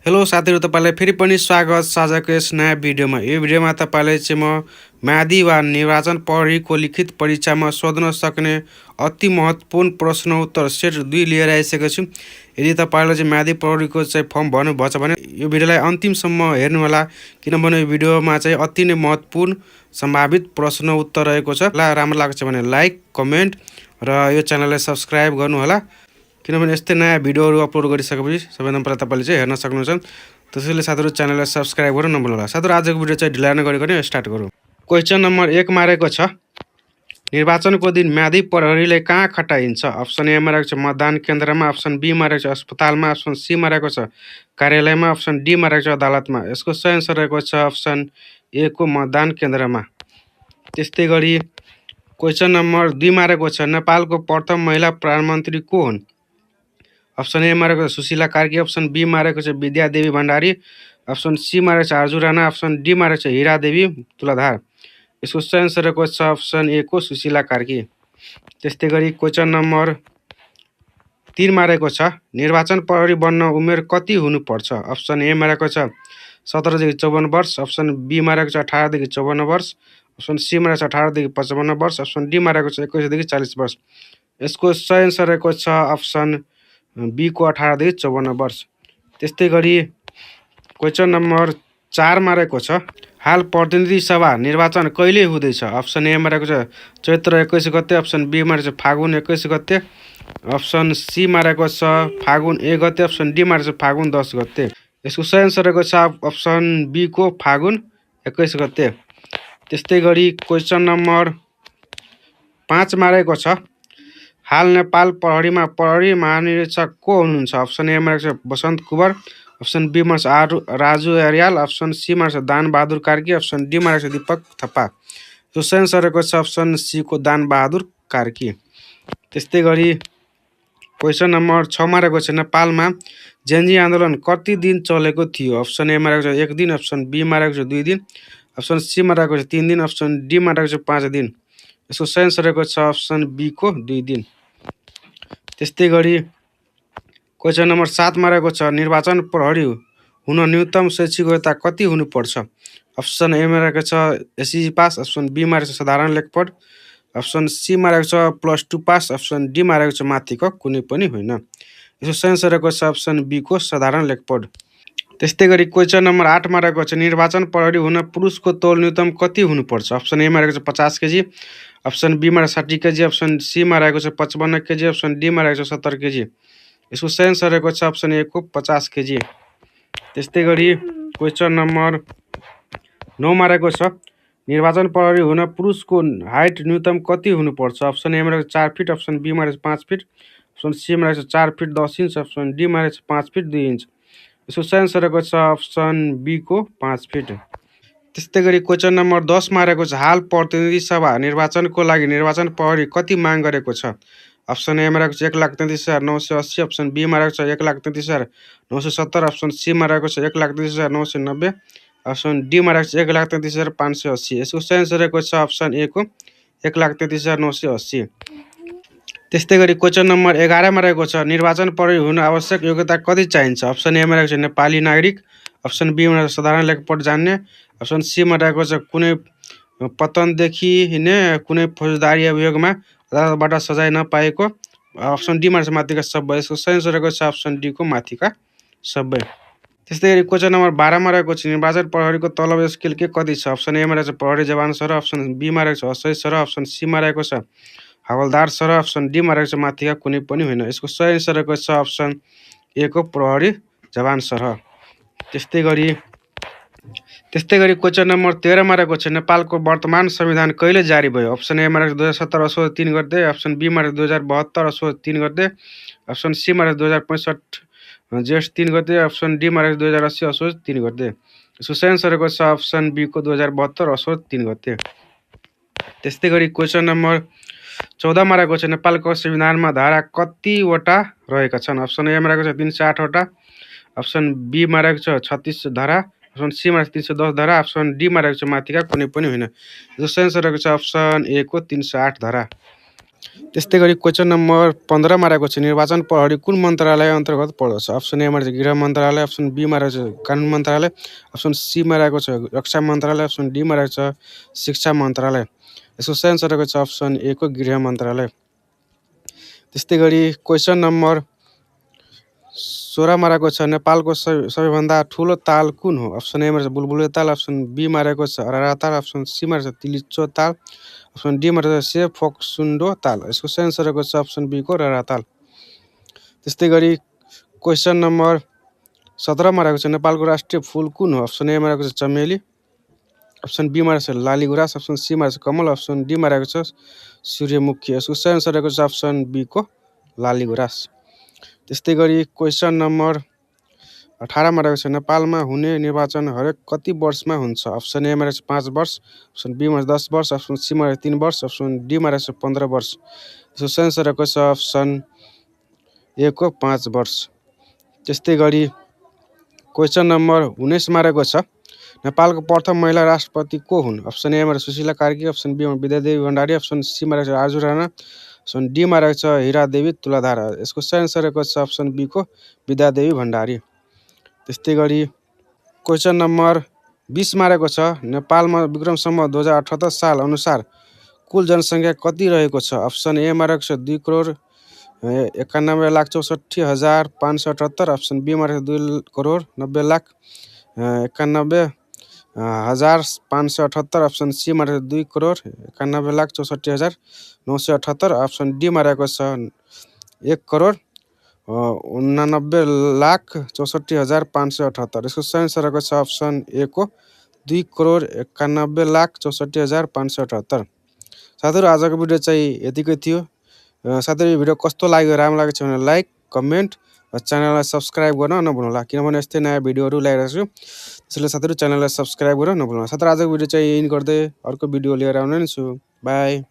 Hello साथीहरु, तपाईलाई फेरि पनि स्वागत साझाको यस नयाँ भिडियोमा। यो भिडियोमा तपाईलाई चाहिँ म म्यादी वा निर्वाचन प्रहरीको लिखित परीक्षामा सोध्न सक्ने अति महत्त्वपूर्ण प्रश्न उत्तर सेट 2 लिएर आइसकेको छु। यदि तपाईलाई चाहिँ म्यादी प्रहरीको चाहिँ फर्म भर्नुभएको छ भने यो भिडियोलाई अन्तिमसम्म हेर्नुहोला, किनभने यो भिडियोमा चाहिँ अति नै महत्त्वपूर्ण सम्भावित प्रश्न उत्तर रहेको छ। राम्रो लाग्छ भने लाइक, कमेन्ट र यो च्यानललाई सब्स्क्राइब गर्नुहोला, किनभने यस्तै नयाँ भिडियोहरू अपलोड गरिसकेपछि सबैभन्दा पहिला तपाईँले चाहिँ हेर्न सक्नुहुन्छ। त्यसैले साथीहरु च्यानललाई सब्स्क्राइब गर्नु नभुल्नुहोला। साथीहरु, आजको भिडियो चाहिँ ढिला नगरिकन स्टार्ट गरौँ। क्वेशन नम्बर 1 मा रहेको छ, निर्वाचनको दिन म्यादी प्रहरीले कहाँ खटाइन्छ? अप्सन ए मा रहेको छ मतदान केन्द्रमा, अप्सन बी मा रहेको छ अस्पतालमा, अप्सन सी मा रहेको छ कार्यालयमा, अप्सन डी मा रहेको छ अदालतमा। यसको सही आन्सर रहेको छ अप्सन ए को मतदान केन्द्रमा। त्यस्तै गरी क्वेशन नम्बर 2 मा रहेको छ, नेपालको प्रथम महिला प्रधानमन्त्री को हुन्? अप्सन ए मा रहेको छ सुशीला कार्की, अप्सन बी मा रहेको छ विद्यादेवी भण्डारी, अप्सन सी मा रहेको छ आर्जु राणा, अप्सन डी मा रहेको छ हिरादेवी तुलाधार। यसको सही आन्सर रहेको छ अप्सन ए को सुशीला कार्की। त्यस्तै गरी क्वेशन नम्बर 3 मा रहेको छ, निर्वाचन प्रहरी बन्न उमेर कति हुनुपर्छ? अप्सन ए मा रहेको छ 17 देखि 54 वर्ष, अप्सन बी मा रहेको छ 18 देखि 54 वर्ष, अप्सन सी मा रहेको छ 18 देखि 55 वर्ष, अप्सन डी मा रहेको छ 21 देखि 40 वर्ष। यसको सही आन्सर रहेको छ अप्सन बी को 18 देखि 54 वर्ष। त्यस्तै गरी क्वेशन नम्बर 4 मा रहेको छ, हाल प्रतिनिधि सभा निर्वाचन कहिले हुँदैछ? अप्सन ए मा रहेको छ चैत्र 21 गते, अप्सन बी मा रहेको छ फागुन 21 गते, अप्सन सी मा रहेको छ फागुन 1 गते, अप्सन डी मा रहेको छ फागुन 10 गते। यसको सही आन्सर रहेको छ अप्सन बी को फागुन 21 गते। त्यस्तै गरी क्वेशन नम्बर 5 मा रहेको छ, हाल नेपाल प्रहरीमा प्रहरी महानिरीक्षक को हुनुहुन्छ? अप्सन ए मा रहेको छ बसन्त कुँवर, अप्सन बी मा राजु अर्याल, अप्सन सी मा रहेको छ दान बहादुर कार्की, अप्सन डी मा रहेको छ दीपक थापा। जो सही आन्सर रहेको छ अप्सन सी को दान बहादुर कार्की। त्यस्तै गरी क्वेशन नम्बर 6 मा रहेको छ, नेपालमा जेनजी आन्दोलन कति दिन चलेको थियो? अप्सन ए मा रहेको छ 1 दिन, अप्सन बी मा रहेको छ 2 दिन, अप्सन सी मा रहेको छ 3 दिन, अप्सन डी मा रहेको छ 5 दिन। यसको सही आन्सर रहेको छ अप्सन बी को 2 दिन। त्यस्तै गरी क्वेशन नम्बर 7 मा रहेको छ, निर्वाचन प्रहरी हुन न्यूनतम शैक्षिक योग्यता कति हुनुपर्छ? अप्सन ए मा रहेको छ एसएससी पास, अप्सन बी मा रहेको छ साधारण लेखपढ, अप्सन सी मा रहेको छ +2 पास, अप्सन डी मा रहेको छ माथिको कुनै पनि होइन। यसको सही आन्सर रहेको छ अप्सन बी को साधारण लेखपढ। त्यस्तै गरी क्वेशन नम्बर 8 मा रहेको छ, निर्वाचन प्रहरी हुन पुरुषको तौल न्यूनतम कति हुनुपर्छ? अप्सन ए मा रहेको छ 50 केजी, अप्सन बी मा 60 केजी, अप्सन सी मा रहेको छ 55 केजी, अप्सन डी मा रहेको छ 70 केजी। यसको सही आन्सर रहेको छ अप्सन ए को 50 केजी। त्यस्तै गरी क्वेशन नम्बर 9 मा रहेको छ, निर्वाचन प्रहरी हुन पुरुषको हाइट न्यूनतम कति हुनुपर्छ? अप्सन ए मा रहेको 4 फिट, अप्सन बी मा रहेको 5 फिट, अप्सन सी मा रहेको 4 फिट 10 इन्च, अप्सन डी मा रहेको 5 फिट 2 इन्च। यसको सही आन्सर रहेको छ अप्सन बी को 5 फिट। त्यस्तै गरी क्वेशन नम्बर 10 मा रहेको छ, हाल प्रतिनिधि सभा निर्वाचनको लागि निर्वाचन प्रहरी कति माग गरेको छ? अप्सन ए मा रहेको छ 1,33,980, अप्सन बी मा रहेको छ 1,33,970, अप्सन सी मा रहेको छ 1,33,990, अप्सन डी मा रहेको छ 1,33,580। यसको सही आन्सर रहेको छ अप्सन ए को 1,33,980। त्यस्तै गरी क्वेशन नम्बर 11 मा रहेको छ, निर्वाचन प्रहरी हुन आवश्यक योग्यता कति चाहिन्छ? अप्सन ए मा रहेको छ नेपाली नागरिक, अप्सन बी मा साधारण लेखपढ जान्ने, अप्सन सी मा रहेको छ कुनै पतनदेखि कुनै फौजदारी अभियोगमा अदालतबाट सजाय नपाएको, अप्सन डी मा माथिका सबै। यसको सही आन्सर रहेको छ अप्सन डी को माथिका सबै। त्यस्तै गरी क्वेशन नम्बर 12 मा रहेको छ, निर्वाचन प्रहरीको तलब स्केल के कति छ? अप्सन ए मा रहेको छ प्रहरी जवान सरह, अप्सन बी मा रहेको छ असै सरह, अप्सन सी मा रहेको छ हवलदार सरह, अप्सन डी मा रहेको छ माथिका कुनै पनि होइन। यसको सही आन्सर रहेको छ अप्सन ए को प्रहरी जवान सरह। त्यस्तै गरी क्वेशन नम्बर 13 मा रहेको छ, नेपालको वर्तमान संविधान कहिले जारी भयो? अप्सन ए मा रहेको 2017 असोज 3 गते, अप्सन बी मा रहेको 2072 असोज 3 गते, अप्सन सी मा रहेको 2065 जेठ 3 गते, अप्सन डी मा रहेको 2080 असोज 3 गते। यसको सही आन्सर रहेको छ अप्सन बी को 2072 असोज 3 गते। त्यस्तै गरी क्वेशन नम्बर 14 मा रहेको छ, नेपालको संविधानमा धारा कतिवटा रहेका छन्? अप्सन ए मा रहेको छ 308 वटा, अप्सन बी मा रहेको छ 36 धारा, अप्सन सी मा 310 धारा, अप्सन डी मा रहेको छ माथिका कुनै पनि होइन। यसको सही आन्सर रहेको छ अप्सन ए को 308 धारा। त्यस्तै गरी क्वेसन नम्बर 15 मा रहेको छ निर्वाचन प्रहरी कुन मन्त्रालय अन्तर्गत पर्दछ? अप्सन ए मा रहेको छ गृह मन्त्रालय, अप्सन बी मा रहेको छ कानुन मन्त्रालय, अप्सन सी मा रहेको छ रक्षा मन्त्रालय, अप्सन डी मा रहेको छ शिक्षा मन्त्रालय। यसको सही आन्सर रहेको छ अप्सन ए को गृह मन्त्रालय। त्यस्तै गरी क्वेसन नम्बर 16 मा रहेको छ नेपालको सबैभन्दा ठुलो ताल कुन हो? अप्सन ए मा रहेको छ बुलबुले ताल, अप्सन बी मा रहेको छ अरारा ताल, अप्सन सी मा रहेको छ तिलिचो ताल, अप्सन डी मा रहेको छ सेफोक्सुन्डो ताल। यसको सही आन्सर रहेको छ अप्सन बी को अरारा ताल। त्यस्तै गरी क्वेसन नम्बर 17 मा रहेको छ नेपालको राष्ट्रिय फुल कुन हो? अप्सन ए मा रहेको छ चमेली, अप्सन बी मा रहेको छ लालीगुराँस, अप्सन सी मा रहेको छ कमल, अप्सन डी मा रहेको छ सूर्यमुखी। यसको सही आन्सर रहेको छ अप्सन बी को लालीगुराँस। त्यस्तै गरी क्वेसन नम्बर 18 मा रहेको छ नेपालमा हुने निर्वाचन हरेक कति वर्षमा हुन्छ? अप्सन ए मा रहेको छ 5 वर्ष, अप्सन बी मा 10 वर्ष, अप्सन सी मा 3 वर्ष, अप्सन डी मा रहेको छ 15 वर्ष। यसको सही आन्सर रहेको छ अप्सन ए को 5 वर्ष। त्यस्तै गरी क्वेसन नम्बर 19 मा रहेको छ नेपालको प्रथम महिला राष्ट्रपति को हुन्? अप्सन ए मा सुशीला कार्की, अप्सन बी मा विद्यादेवी भण्डारी, अप्सन सी मा रहेको छ आरजू राणा, अप्सन डी मा रहेको छ हिरादेवी तुलाधार। यसको सही आन्सर रहेको छ अप्सन बी को विद्यादेवी भण्डारी। त्यस्तै गरी क्वेसन नम्बर 20 मा रहेको छ नेपालमा विक्रम सम्वत 2078 साल अनुसार कुल जनसङ्ख्या कति रहेको छ? अप्सन ए मा रहेको छ 2,91,64,578, अप्सन बी मा रहेको छ 2,90,91,578, अप्सन सी मा रहेको छ 2,91,64,978, अप्सन डी मा रहेको छ 1,89,64,578। यसको सही आन्सर रहेको छ अप्सन ए को 2,91,64,578। साथीहरू आजको भिडियो चाहिँ यतिकै थियो। साथीहरू यो भिडियो कस्तो लाग्यो, राम्रो लागेको छ भने लाइक, कमेन्ट र च्यानललाई सब्सक्राइब गर्न नभुल्नुहोला, किनभने यस्तै नयाँ भिडियोहरू ल्याइरहेको छु। त्यसैले साथीहरू च्यानललाई सब्सक्राइब गर्न नभुल्नुहोला। साथीहरू आजको भिडियो चाहिँ यही गर्दै अर्को भिडियो लिएर आउने छु। बाई।